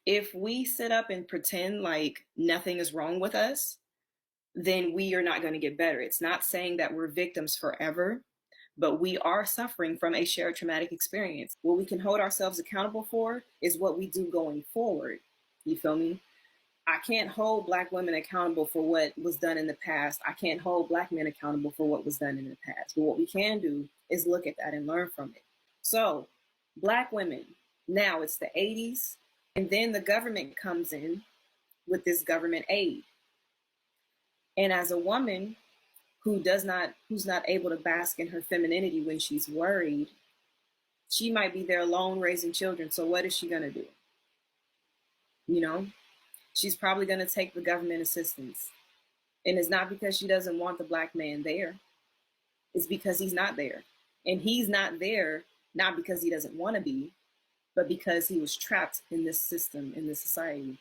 If we sit up and pretend like nothing is wrong with us, then we are not going to get better. It's not saying that we're victims forever, but we are suffering from a shared traumatic experience. What we can hold ourselves accountable for is what we do going forward. You feel me? I can't hold Black women accountable for what was done in the past. I can't hold Black men accountable for what was done in the past. But what we can do is look at that and learn from it. So, Black women, now it's the 80s, and then the government comes in with this government aid. And as a woman who's not able to bask in her femininity when she's worried, she might be there alone raising children. So what is she going to do? You know, she's probably going to take the government assistance. And it's not because she doesn't want the Black man there. It's because he's not there. And he's not there, not because he doesn't want to be, but because he was trapped in this system, in this society.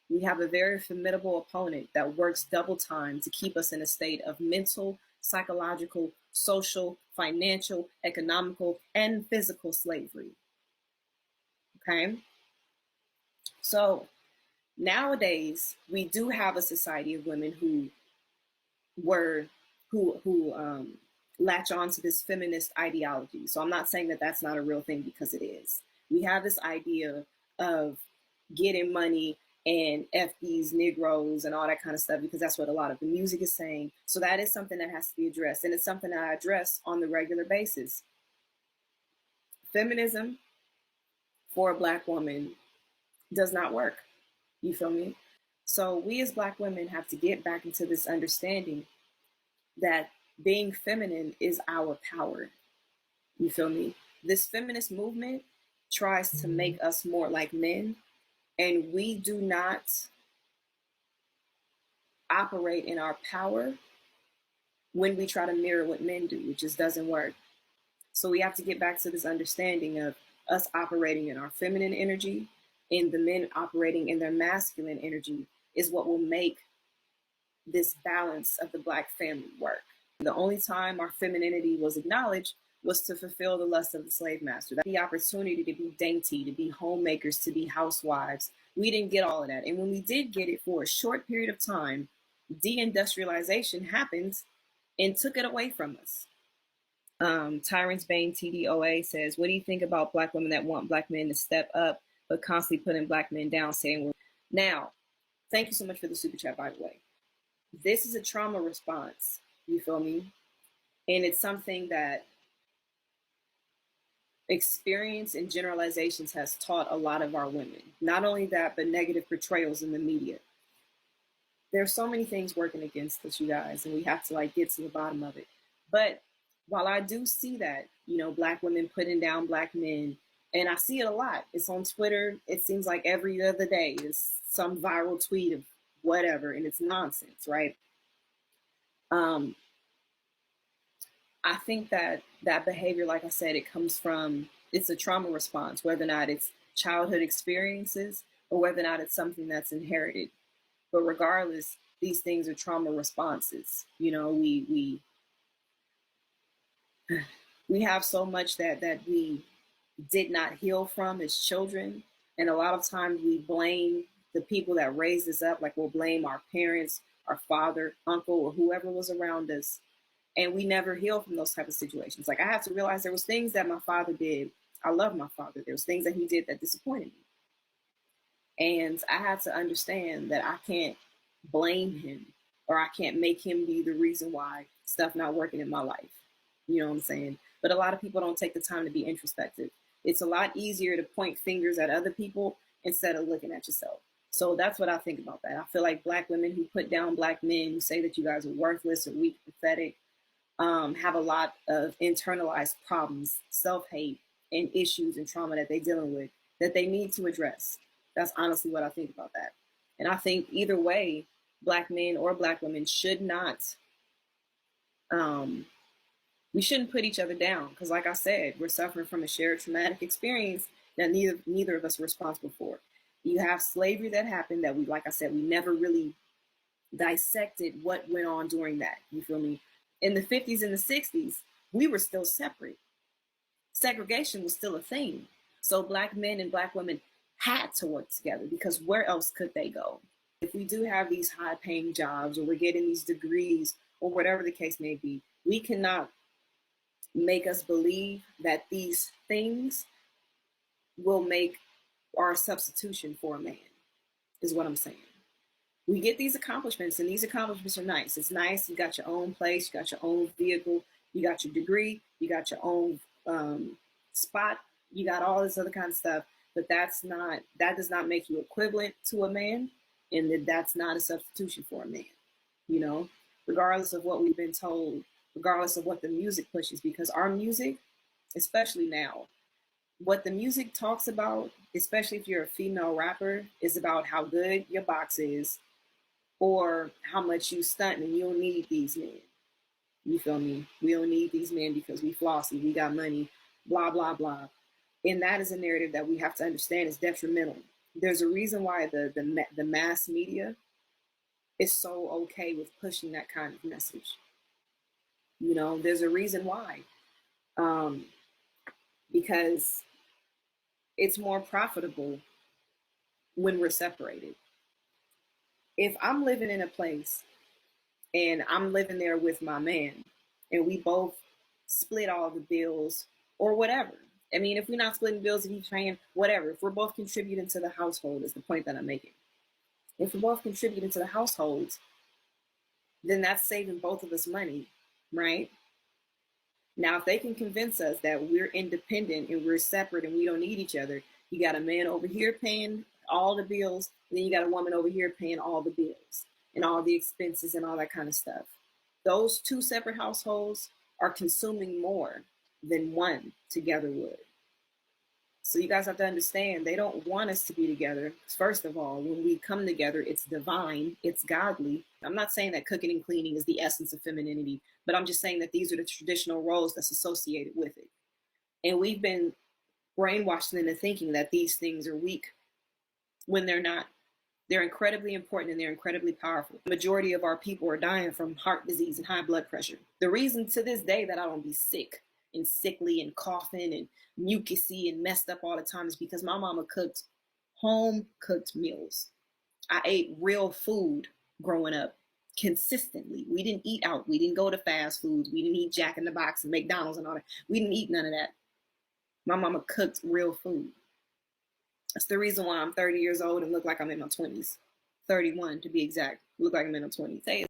We have a very formidable opponent that works double time to keep us in a state of mental, psychological, social, financial, economical, and physical slavery. Okay? So nowadays, we do have a society of women who latch on to this feminist ideology. So I'm not saying that that's not a real thing, because it is. We have this idea of getting money and F these Negroes and all that kind of stuff, because that's what a lot of the music is saying. So that is something that has to be addressed. And it's something that I address on the regular basis. Feminism for a Black woman does not work. You feel me? So we as Black women have to get back into this understanding that being feminine is our power. You feel me? This feminist movement tries to make us more like men, and we do not operate in our power when we try to mirror what men do. It just doesn't work. So we have to get back to this understanding of us operating in our feminine energy, and the men operating in their masculine energy is what will make this balance of the Black family work. The only time our femininity was acknowledged was to fulfill the lust of the slave master. The opportunity to be dainty, to be homemakers, to be housewives. We didn't get all of that. And when we did get it for a short period of time, deindustrialization happened and took it away from us. Tyrant's Bane TDOA says, what do you think about Black women that want Black men to step up, but constantly putting Black men down, saying, well, now, thank you so much for the super chat, by the way. This is a trauma response. You feel me? And it's something that experience and generalizations has taught a lot of our women. Not only that, but negative portrayals in the media. There's so many things working against us, you guys, and we have to get to the bottom of it. But while I do see that, Black women putting down Black men, and I see it a lot. It's on Twitter. It seems like every other day is some viral tweet of whatever, and it's nonsense, right? I think that behavior, like I said, it's a trauma response, whether or not it's childhood experiences or whether or not it's something that's inherited. But regardless, these things are trauma responses. We have so much that we did not heal from as children. And a lot of times we blame the people that raised us up, like we'll blame our parents, our father, uncle, or whoever was around us. And we never heal from those type of situations. I have to realize there was things that my father did. I love my father. There was things that he did that disappointed me. And I had to understand that I can't blame him, or I can't make him be the reason why stuff not working in my life. You know what I'm saying? But a lot of people don't take the time to be introspective. It's a lot easier to point fingers at other people instead of looking at yourself. So that's what I think about that. I feel like Black women who put down Black men, who say that you guys are worthless or weak, pathetic, have a lot of internalized problems, self-hate, and issues and trauma that they're dealing with that they need to address. That's honestly what I think about that. And I think either way, Black men or Black women should not, we shouldn't put each other down. Because like I said, we're suffering from a shared traumatic experience that neither of us are responsible for. You have slavery that happened that like I said, we never really dissected what went on during that. You feel me? In the 50s and the 60s, we were still separate. Segregation was still a thing. So Black men and Black women had to work together, because where else could they go? If we do have these high paying jobs, or we're getting these degrees, or whatever the case may be, we cannot make us believe that these things will make our substitution for a man, is what I'm saying. We get these accomplishments, and these accomplishments are nice. It's nice. You got your own place, you got your own vehicle, you got your degree, you got your own spot, you got all this other kind of stuff. But that does not make you equivalent to a man, and that's not a substitution for a man, you know, regardless of what we've been told, regardless of what the music pushes, because our music, especially now, what the music talks about, especially if you're a female rapper, is about how good your box is, or how much you stunt, and you don't need these men. You feel me? We don't need these men because we flossy, we got money, blah, blah, blah. And that is a narrative that we have to understand is detrimental. There's a reason why the mass media is so okay with pushing that kind of message. You know, there's a reason why. Because it's more profitable when we're separated. If I'm living in a place and I'm living there with my man, and we both split all the bills or whatever. I mean, if we're not splitting bills, if he's paying, whatever. If we're both contributing to the household, is the point that I'm making. If we're both contributing to the household, then that's saving both of us money, right? Now, if they can convince us that we're independent and we're separate and we don't need each other, you got a man over here paying all the bills, and then you got a woman over here paying all the bills and all the expenses and all that kind of stuff. Those two separate households are consuming more than one together would. So you guys have to understand, they don't want us to be together. First of all, when we come together, it's divine, it's godly. I'm not saying that cooking and cleaning is the essence of femininity, but I'm just saying that these are the traditional roles that's associated with it. And we've been brainwashed into thinking that these things are weak when they're not. They're incredibly important, and they're incredibly powerful. The majority of our people are dying from heart disease and high blood pressure. The reason to this day that I don't be sick and sickly and coughing and mucusy and messed up all the time is because my mama cooked home cooked meals. I ate real food growing up consistently. We didn't eat out. We didn't go to fast foods. We didn't eat Jack in the Box and McDonald's and all that. We didn't eat none of that. My mama cooked real food. That's the reason why I'm 30 years old and look like I'm in my 20s. 31 to be exact. Look like I'm in my 20s. Hey,